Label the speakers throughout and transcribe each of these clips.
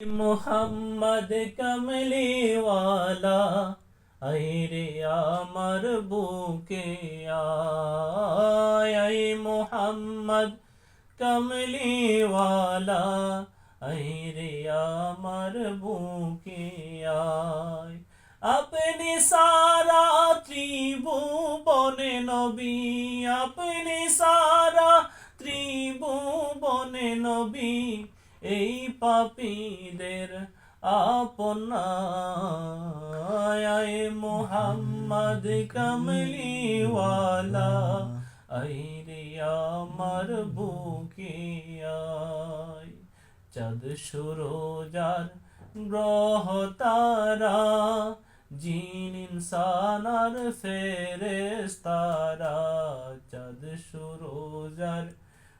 Speaker 1: মোহাম্মদ কমলি ওয়ালা আইরে আমার বুকে আয় মোহাম্মদ কমলি ওয়ালা আইরে আমার বুকে আয় আপনি সারা ত্রিভুবনে নবী আপনি সারা ত্রিভুবনে নবী এই পাপীদের আপনায় মোহাম্মদ কমলি ওয়ালা আইরে আমার বুকে আয় চাঁদ সুরজার গ্রহ তারা জিন ইনসান আর ফেরেশতারা চাঁদ সুরজার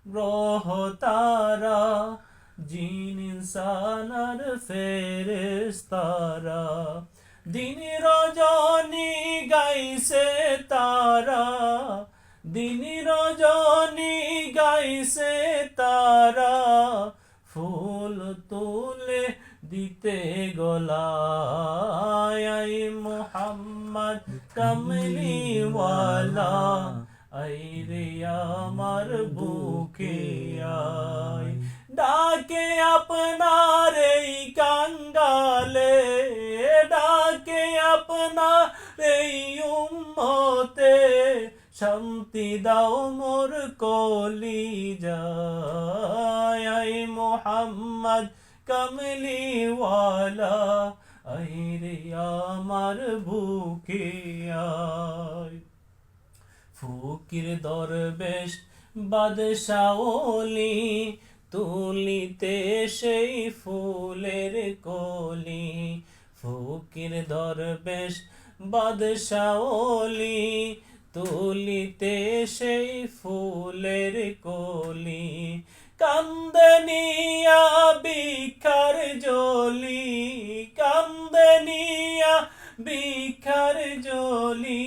Speaker 1: গ্রহ তারা জিন ইনসান আর ফেরেশতারা দিন রজনী গাইছে তারা দিন রজনী গাইছে তারা ফুল তুলে দিতে গলায় মোহাম্মদ কমলি ওয়ালা আইরে আমার বুকে আয় ডাকে আপনার এই কাঙ্গালে ডাকে আপনার এই উম্মতে শান্তি দাও মোর কলিজায় মোহাম্মদ কমলি ওয়ালা আইরে আমার বুকে আয় ফকির দরবেশ বাদশাহ ওলি তুলিতে সেই ফুলের কলি ফকির দরবেশ বাদশাহ ওলি তুলিতে সেই ফুলের কলি কান্দনিয়া বিখার জলি কান্দনিয়া বিখার জলি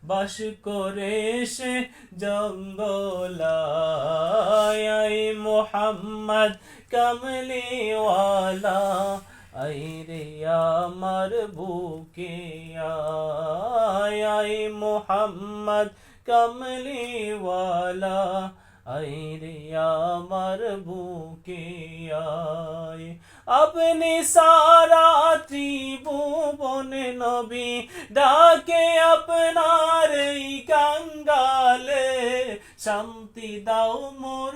Speaker 1: বাস করে সে জঙ্গলায় মোহাম্মদ কমলি ওয়ালা আইরে আমার বুকে আয় মোহাম্মদ কমলি ওয়ালা আইরে আমার বুকে আয় আপনি সারা ত্রিভুবনে নবী ডাকে আপনার এই কাঙ্গালে শান্তি দাও মোর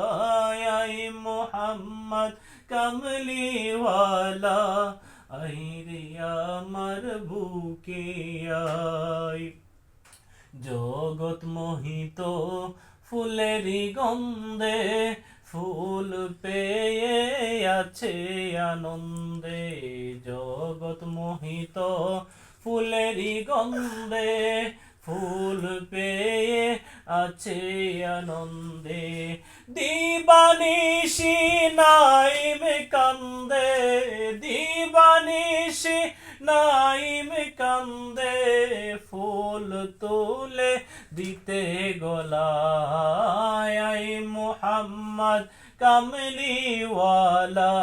Speaker 1: কলিজায় মোহাম্মদ কমলি ওয়ালা আইরে আমার বুকে আয় জগৎ মোহিত ফুলেরই গন্ধে ফুল পেয়ে আছে আনন্দে জগৎ মোহিত ফুলেরই গন্ধে ফুল পেয়ে আছে আনন্দে দিবানিশি নাইম কান্দে দিবানিশি নাইম কান্দে ফুল তুলে দিতে গলায় মোহাম্মদ কমলি ওয়ালা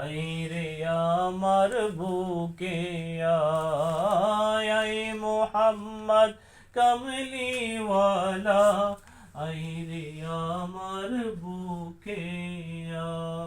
Speaker 1: আইরে আমার বুকে আয় মোহাম্মদ কমলি ওয়ালা আইরে আমার বুকে আয়।